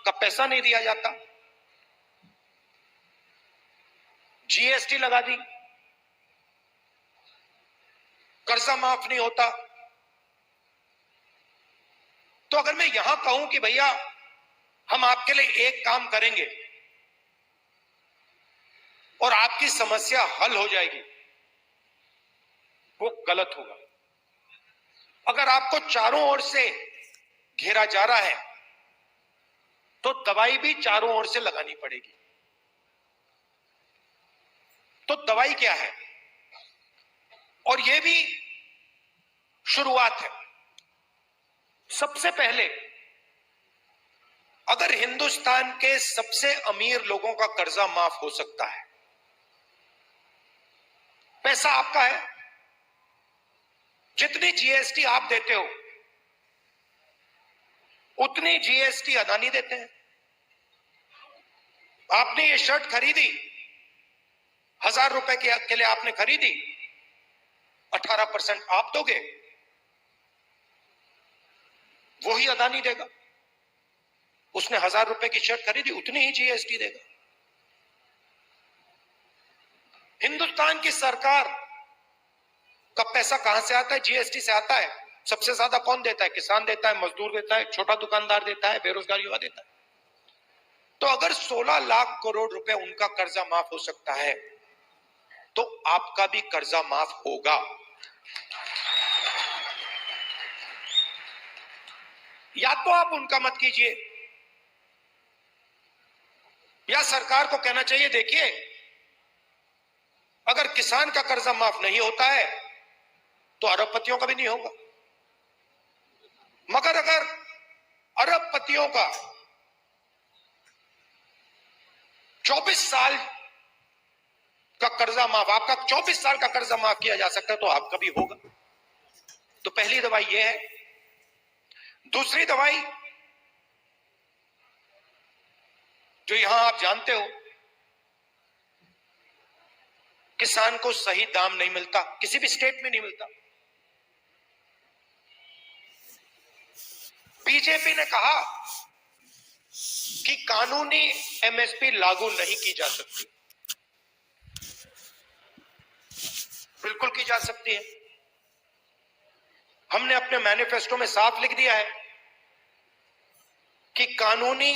का पैसा नहीं दिया जाता, जीएसटी लगा दी, कर्जा माफ नहीं होता। तो अगर मैं यहां कहूं कि भैया हम आपके लिए एक काम करेंगे और आपकी समस्या हल हो जाएगी, वो गलत होगा। अगर आपको चारों ओर से घेरा जा रहा है तो दवाई भी चारों ओर से लगानी पड़ेगी। तो दवाई क्या है? और यह भी शुरुआत है। सबसे पहले अगर हिंदुस्तान के सबसे अमीर लोगों का कर्जा माफ हो सकता है, पैसा आपका है, जितनी जीएसटी आप देते हो उतनी जीएसटी अदानी देते हैं। आपने ये शर्ट खरीदी, 1000 रुपए के लिए आपने खरीदी, 18% आप दोगे, वही अदानी देगा। उसने 1000 रुपए की शर्ट खरीदी, उतनी ही जीएसटी देगा। हिंदुस्तान की सरकार का पैसा कहां से आता है? जीएसटी से आता है। सबसे ज्यादा कौन देता है? किसान देता है, मजदूर देता है, छोटा दुकानदार देता है, बेरोजगार युवा देता है। तो अगर 16 लाख करोड़ रुपए उनका कर्जा माफ हो सकता है तो आपका भी कर्जा माफ होगा। या तो आप उनका मत कीजिए, या सरकार को कहना चाहिए देखिए अगर किसान का कर्जा माफ नहीं होता है तो अरबपतियों का भी नहीं होगा। मगर अगर अरबपतियों का 24 साल का कर्जा माफ, आपका 24 साल का कर्जा माफ किया जा सकता है तो आपका भी होगा। तो पहली दवाई यह है। दूसरी दवाई जो यहां आप जानते हो, किसान को सही दाम नहीं मिलता, किसी भी स्टेट में नहीं मिलता। बीजेपी ने कहा कि कानूनी एमएसपी लागू नहीं की जा सकती। बिल्कुल की जा सकती है। हमने अपने मैनिफेस्टो में साफ लिख दिया है कि कानूनी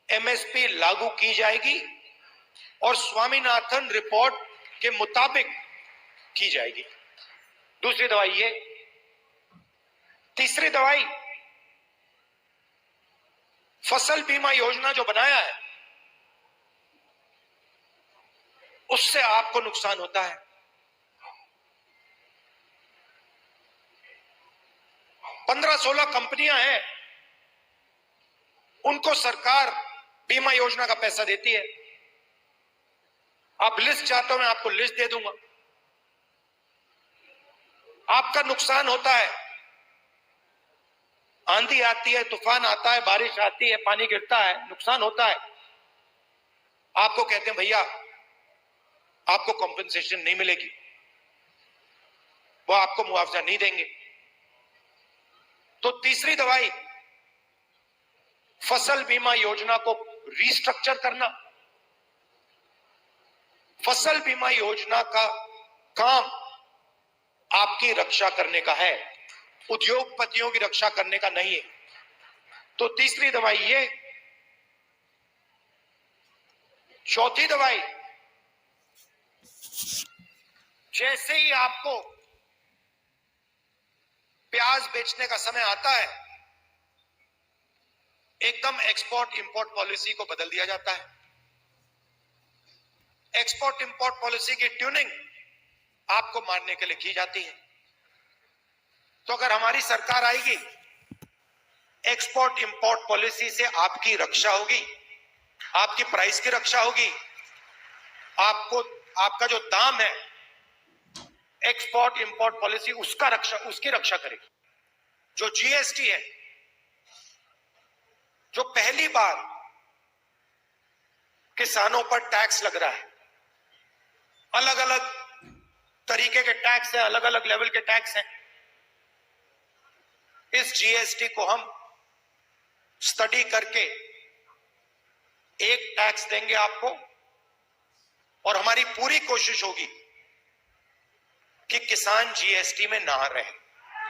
एमएसपी लागू की जाएगी और स्वामीनाथन रिपोर्ट के मुताबिक की जाएगी। दूसरी दवाई ये। तीसरी दवाई, फसल बीमा योजना जो बनाया है उससे आपको नुकसान होता है। 15-16 कंपनियां हैं, उनको सरकार बीमा योजना का पैसा देती है। आप लिस्ट चाहते हो, मैं आपको लिस्ट दे दूंगा। आपका नुकसान होता है, आंधी आती है, तूफान आता है, बारिश आती है, पानी गिरता है, नुकसान होता है। आपको कहते हैं भैया आपको कॉम्पेंसेशन नहीं मिलेगी, वो आपको मुआवजा नहीं देंगे। तो तीसरी दवाई, फसल बीमा योजना को रीस्ट्रक्चर करना। फसल बीमा योजना का काम आपकी रक्षा करने का है, उद्योगपतियों की रक्षा करने का नहीं है। तो तीसरी दवाई ये। चौथी दवाई, जैसे ही आपको प्याज बेचने का समय आता है एकदम एक्सपोर्ट इंपोर्ट पॉलिसी को बदल दिया जाता है। एक्सपोर्ट इंपोर्ट पॉलिसी की ट्यूनिंग आपको मारने के लिए की जाती है। तो अगर हमारी सरकार आएगी, एक्सपोर्ट इंपोर्ट पॉलिसी से आपकी रक्षा होगी, आपकी प्राइस की रक्षा होगी, आपको आपका जो दाम है एक्सपोर्ट इंपोर्ट पॉलिसी उसकी रक्षा करेगी। जो जीएसटी है, जो पहली बार किसानों पर टैक्स लग रहा है, अलग अलग तरीके के टैक्स हैं, अलग अलग लेवल के टैक्स हैं। इस जीएसटी को हम स्टडी करके एक टैक्स देंगे आपको, और हमारी पूरी कोशिश होगी कि किसान जीएसटी में ना रहे।